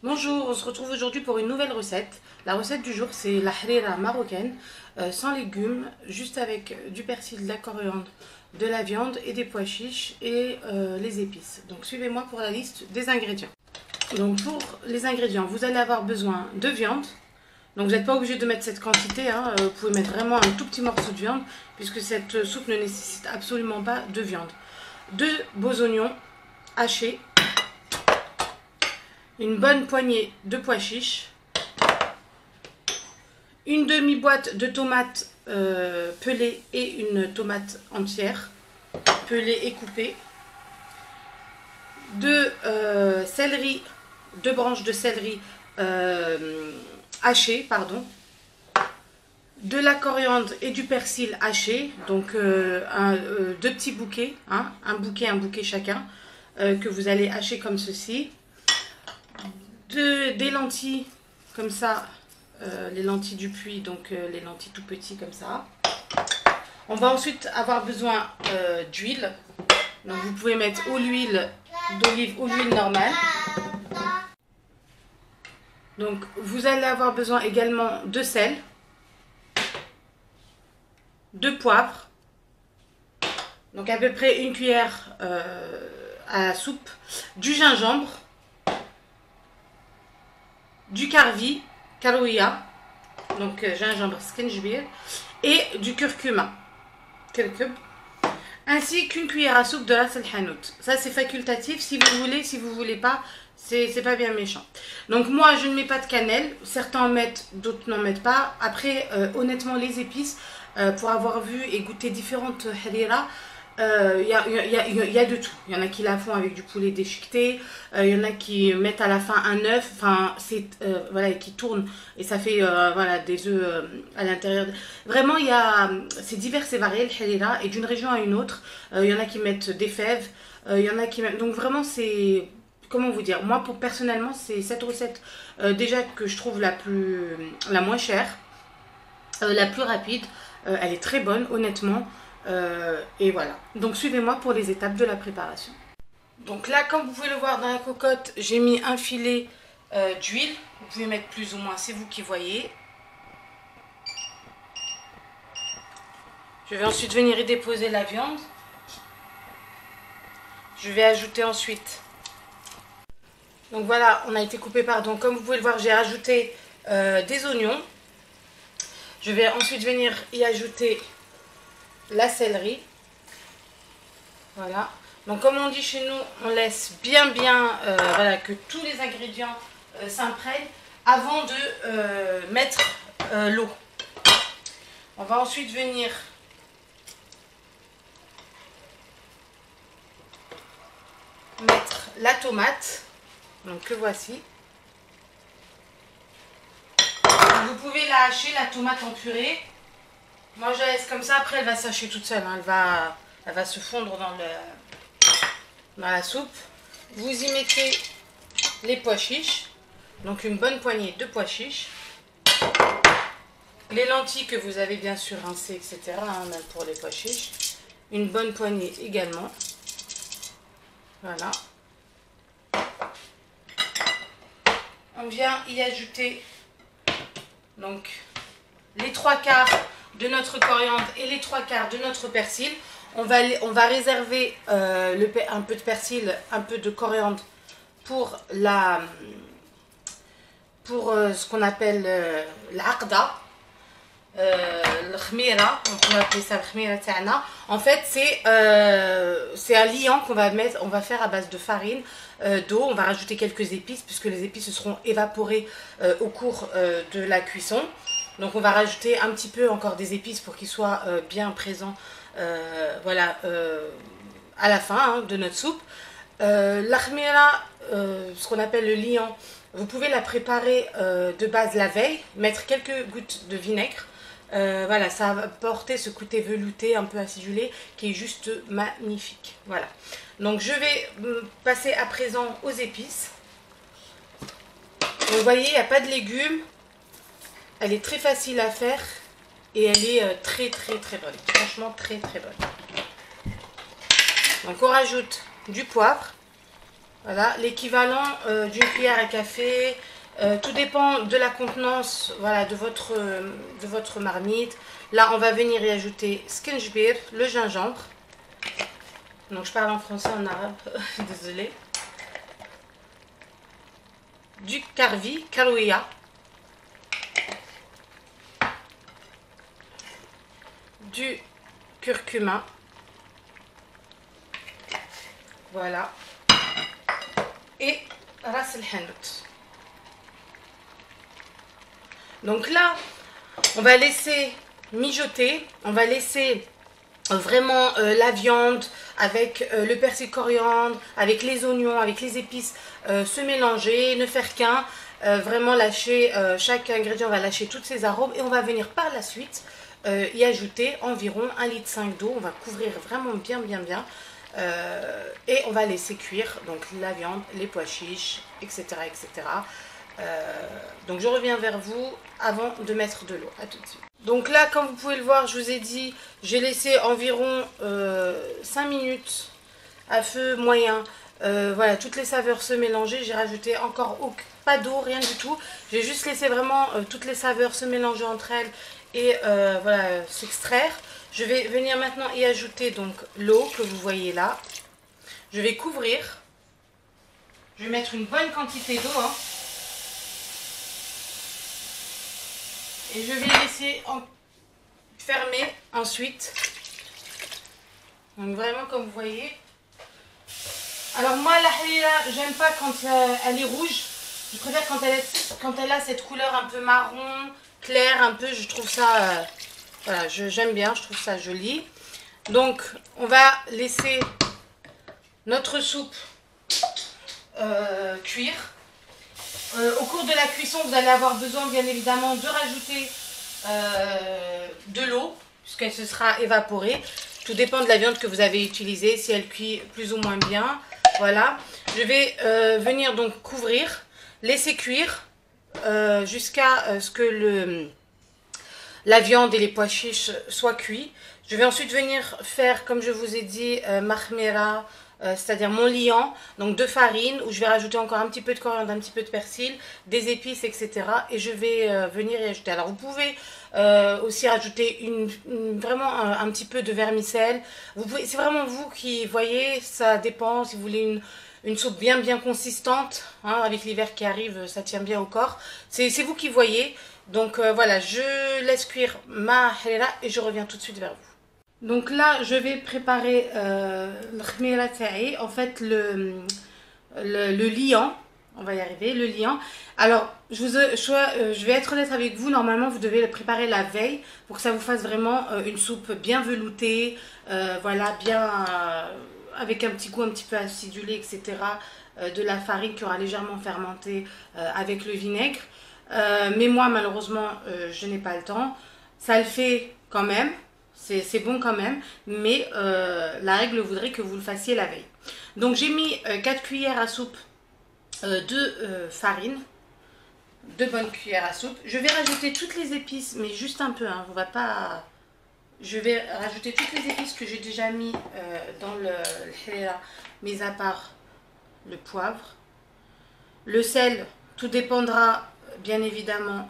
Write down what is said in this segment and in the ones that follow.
Bonjour, on se retrouve aujourd'hui pour une nouvelle recette. La recette du jour, c'est la harira marocaine, sans légumes, juste avec du persil, de la coriandre, de la viande et des pois chiches et les épices. Donc suivez-moi pour la liste des ingrédients. Donc pour les ingrédients, vous allez avoir besoin de viande. Donc vous n'êtes pas obligé de mettre cette quantité, hein. Vous pouvez mettre vraiment un tout petit morceau de viande, puisque cette soupe ne nécessite absolument pas de viande. 2 beaux oignons hachés. Une bonne poignée de pois chiches, une demi-boîte de tomates pelées et une tomate entière, pelée et coupée, 2 branches de céleri hachées, pardon, de la coriandre et du persil haché, donc 2 petits bouquets, hein, un bouquet chacun, que vous allez hacher comme ceci. Des lentilles comme ça, les lentilles du puits, donc les lentilles tout petits comme ça. On va ensuite avoir besoin d'huile. Donc vous pouvez mettre ou l'huile d'olive ou l'huile normale. Donc vous allez avoir besoin également de sel, de poivre, donc à peu près une cuillère à soupe, du gingembre, du carouia, donc gingembre skinjbir, et du curcuma, ainsi qu'une cuillère à soupe de ras el hanout. Ça c'est facultatif, si vous voulez, si vous voulez pas, c'est pas bien méchant. Donc moi je ne mets pas de cannelle, certains en mettent, d'autres n'en mettent pas. Après honnêtement les épices, pour avoir vu et goûté différentes harira, y a de tout. Il y en a qui la font avec du poulet déchiqueté, il y en a qui mettent à la fin un œuf, enfin c'est voilà, qui tourne et ça fait voilà, des œufs à l'intérieur. Vraiment c'est divers et varié le harira, et d'une région à une autre. Il y en a qui mettent des fèves, il y en a qui mettent, donc vraiment c'est, comment vous dire, moi personnellement c'est cette recette déjà que je trouve la moins chère, la plus rapide, elle est très bonne honnêtement. Et voilà, donc suivez-moi pour les étapes de la préparation. Donc là, comme vous pouvez le voir dans la cocotte, j'ai mis un filet d'huile. Vous pouvez mettre plus ou moins, c'est vous qui voyez. Je vais ensuite venir y déposer la viande. Je vais ajouter ensuite, donc voilà, on a été coupé, pardon, comme vous pouvez le voir, j'ai ajouté des oignons. Je vais ensuite venir y ajouter la céleri. Voilà, donc comme on dit chez nous, on laisse bien voilà, que tous les ingrédients s'imprègnent avant de mettre l'eau. On va ensuite venir mettre la tomate, donc que voici. Vous pouvez la hacher, la tomate en purée. Moi je la laisse comme ça, après elle va sécher toute seule, hein. Elle va se fondre dans la soupe. Vous y mettez les pois chiches, donc une bonne poignée de pois chiches. Les lentilles que vous avez bien sûr rincées, etc., hein, même pour les pois chiches. Une bonne poignée également. Voilà. On vient y ajouter donc les 3/4 de notre coriandre et les 3/4 de notre persil. On va réserver un peu de persil, un peu de coriandre pour ce qu'on appelle l'aqda, le khmira, on peut appeler ça le khmira ta'na. En fait c'est un liant qu'on va faire à base de farine, d'eau. On va rajouter quelques épices puisque les épices seront évaporées au cours de la cuisson. Donc on va rajouter un petit peu encore des épices pour qu'ils soient bien présents, voilà, à la fin, hein, de notre soupe. La khmira, ce qu'on appelle le liant, vous pouvez la préparer de base la veille, mettre quelques gouttes de vinaigre. Voilà, ça va porter ce côté velouté, un peu acidulé, qui est juste magnifique. Voilà, donc je vais passer à présent aux épices. Vous voyez, il n'y a pas de légumes. Elle est très facile à faire et elle est très bonne. Franchement très bonne. Donc on rajoute du poivre. Voilà, l'équivalent d'une cuillère à café. Tout dépend de la contenance, voilà, de votre marmite. Là, on va venir y ajouter skinjbir, le gingembre. Donc, je parle en français, en arabe, désolée. Du karvi, karouia. Du curcuma. Voilà. Et ras el hanout. Donc là, on va laisser mijoter. On va laisser vraiment la viande avec le persil coriandre, avec les oignons, avec les épices se mélanger, ne faire qu'un. Vraiment lâcher, chaque ingrédient va lâcher tous ses arômes. Et on va venir par la suite y ajouter environ 1,5 litre d'eau. On va couvrir vraiment bien. Et on va laisser cuire donc la viande, les pois chiches, etc. Donc je reviens vers vous avant de mettre de l'eau. À tout de suite. Donc là, comme vous pouvez le voir, je vous ai dit, j'ai laissé environ 5 minutes à feu moyen. Voilà, toutes les saveurs se mélanger. J'ai rajouté encore pas d'eau, rien du tout. J'ai juste laissé vraiment toutes les saveurs se mélanger entre elles et voilà, s'extraire. Je vais venir maintenant y ajouter donc l'eau que vous voyez là. Je vais couvrir. Je vais mettre une bonne quantité d'eau. Hein. Et je vais laisser fermer ensuite. Donc vraiment comme vous voyez. Alors moi la halila, j'aime pas quand elle est rouge. Je préfère quand elle a cette couleur un peu marron, clair un peu. Je trouve ça, voilà, j'aime bien, je trouve ça joli. Donc on va laisser notre soupe cuire. Au cours de la cuisson, vous allez avoir besoin bien évidemment de rajouter de l'eau, puisqu'elle se sera évaporée. Tout dépend de la viande que vous avez utilisée, si elle cuit plus ou moins bien. Voilà. Je vais venir donc couvrir, laisser cuire jusqu'à ce que la viande et les pois chiches soient cuits. Je vais ensuite venir faire, comme je vous ai dit, mahmera, c'est-à-dire mon liant, donc de farine, où je vais rajouter encore un petit peu de coriandre, un petit peu de persil, des épices, etc. Et je vais venir y ajouter. Alors vous pouvez aussi rajouter vraiment un petit peu de vermicelle. C'est vraiment vous qui voyez, ça dépend. Si vous voulez une soupe bien consistante, hein, avec l'hiver qui arrive, ça tient bien au corps. C'est vous qui voyez. Donc voilà, je laisse cuire ma halila et je reviens tout de suite vers vous. Donc là, je vais préparer l'khmira ta'i, en fait le liant, on va y arriver, le liant. Alors, je vais être honnête avec vous, normalement vous devez le préparer la veille pour que ça vous fasse vraiment une soupe bien veloutée, voilà, bien avec un petit goût un petit peu acidulé, etc. De la farine qui aura légèrement fermenté avec le vinaigre. Mais moi, malheureusement, je n'ai pas le temps. Ça le fait quand même. C'est bon quand même, mais la règle voudrait que vous le fassiez la veille. Donc j'ai mis 4 cuillères à soupe de farine, 2 bonnes cuillères à soupe. Je vais rajouter toutes les épices, mais juste un peu, hein, on va pas... Je vais rajouter toutes les épices que j'ai déjà mis dans le halila, mis à part le poivre. Le sel, tout dépendra bien évidemment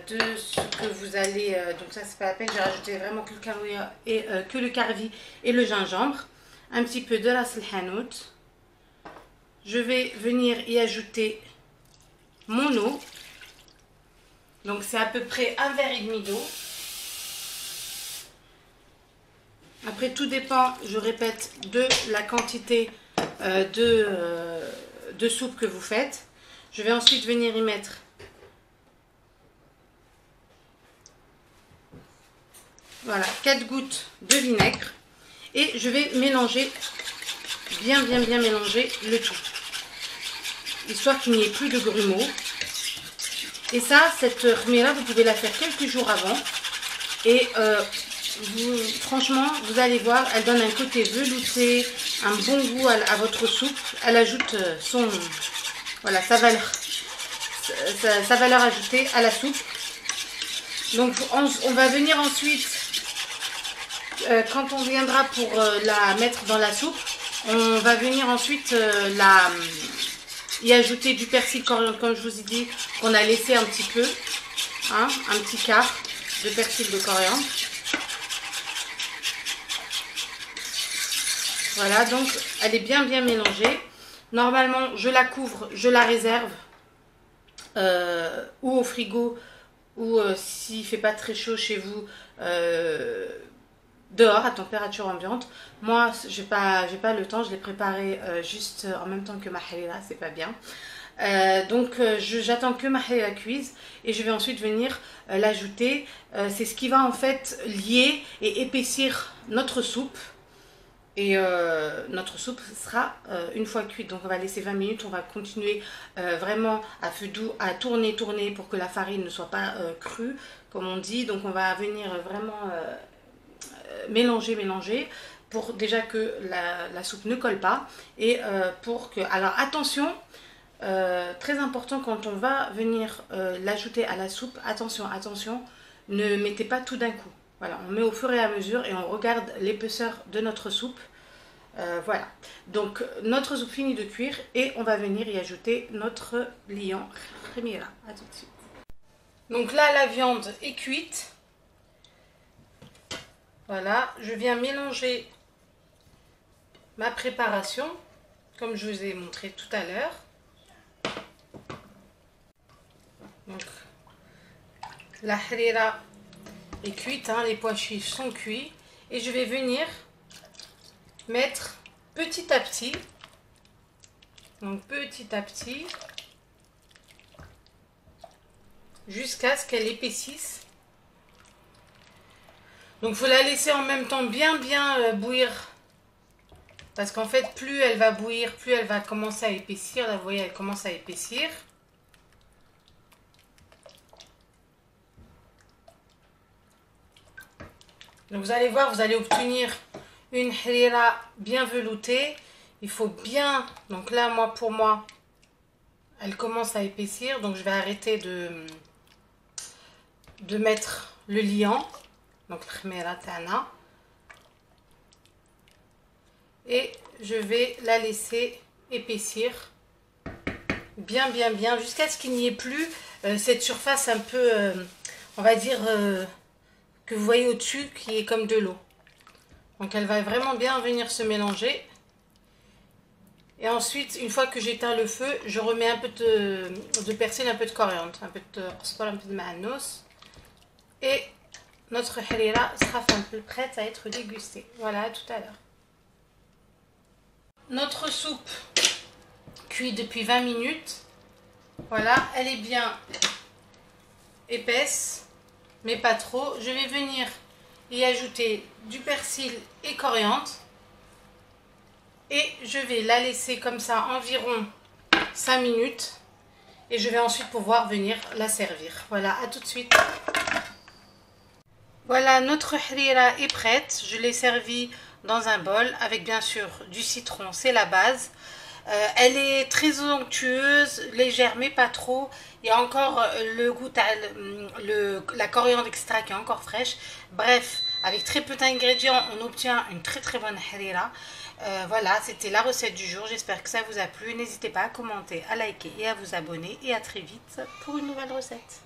de ce que vous allez, donc ça c'est pas la peine, j'ai rajouté vraiment que le karouia et que le karvi et le gingembre, un petit peu de ras el hanout. Je vais venir y ajouter mon eau, donc c'est à peu près 1,5 verre d'eau. Après tout dépend, je répète, de la quantité de soupe que vous faites. Je vais ensuite venir y mettre voilà, 4 gouttes de vinaigre et je vais mélanger, bien mélanger le tout, histoire qu'il n'y ait plus de grumeaux. Et ça, cette khmira, vous pouvez la faire quelques jours avant et franchement, vous allez voir, elle donne un côté velouté, un bon goût à votre soupe. Elle ajoute voilà, sa valeur ajoutée à la soupe. Donc on va venir ensuite, quand on viendra pour la mettre dans la soupe, On va venir ensuite y ajouter du persil coriandre, comme je vous ai dit, qu'on a laissé un petit peu, hein, un petit quart de persil de coriandre. Voilà, donc elle est bien mélangée. Normalement, je la couvre, je la réserve ou au frigo, ou s'il ne fait pas très chaud chez vous, dehors à température ambiante. Moi, j'ai pas le temps, je l'ai préparé juste en même temps que ma harira, c'est pas bien. Donc j'attends que ma harira cuise et je vais ensuite venir l'ajouter. C'est ce qui va en fait lier et épaissir notre soupe. Et notre soupe sera une fois cuite, donc on va laisser 20 minutes, on va continuer vraiment à feu doux à tourner pour que la farine ne soit pas crue, comme on dit. Donc on va venir vraiment mélanger pour déjà que la soupe ne colle pas et pour que... Alors attention, très important quand on va venir l'ajouter à la soupe, attention, ne mettez pas tout d'un coup. Voilà, on met au fur et à mesure et on regarde l'épaisseur de notre soupe. Voilà, donc notre soupe finit de cuire et on va venir y ajouter notre liant khamira. À tout de suite. Donc là, la viande est cuite. Voilà, je viens mélanger ma préparation, comme je vous ai montré tout à l'heure. Donc, la harira est cuite, hein, les pois chiches sont cuits. Et je vais venir mettre petit à petit, jusqu'à ce qu'elle épaississe. Donc il faut la laisser en même temps bien bouillir, parce qu'en fait plus elle va bouillir, plus elle va commencer à épaissir. Là vous voyez, elle commence à épaissir. Donc vous allez voir, vous allez obtenir une harira bien veloutée. Il faut bien, donc là pour moi elle commence à épaissir, donc je vais arrêter de mettre le liant, donc l'khamira tana, et je vais la laisser épaissir bien jusqu'à ce qu'il n'y ait plus cette surface un peu on va dire que vous voyez au-dessus, qui est comme de l'eau. Donc elle va vraiment bien venir se mélanger. Et ensuite, une fois que j'éteins le feu, je remets un peu de persil, un peu de coriandre, un peu de qosbara, un peu de ma'annos. Et notre harira sera prête à être dégustée. Voilà, à tout à l'heure. Notre soupe cuit depuis 20 minutes. Voilà, elle est bien épaisse, mais pas trop. Je vais venir y ajouter du persil et coriandre. Et je vais la laisser comme ça environ 5 minutes. Et je vais ensuite pouvoir venir la servir. Voilà, à tout de suite. Voilà, notre harira est prête. Je l'ai servie dans un bol avec bien sûr du citron, c'est la base. Elle est très onctueuse, légère mais pas trop. Il y a encore le goût, la coriandre extra qui est encore fraîche. Bref, avec très peu d'ingrédients, on obtient une très bonne harira. Voilà, c'était la recette du jour. J'espère que ça vous a plu. N'hésitez pas à commenter, à liker et à vous abonner. Et à très vite pour une nouvelle recette.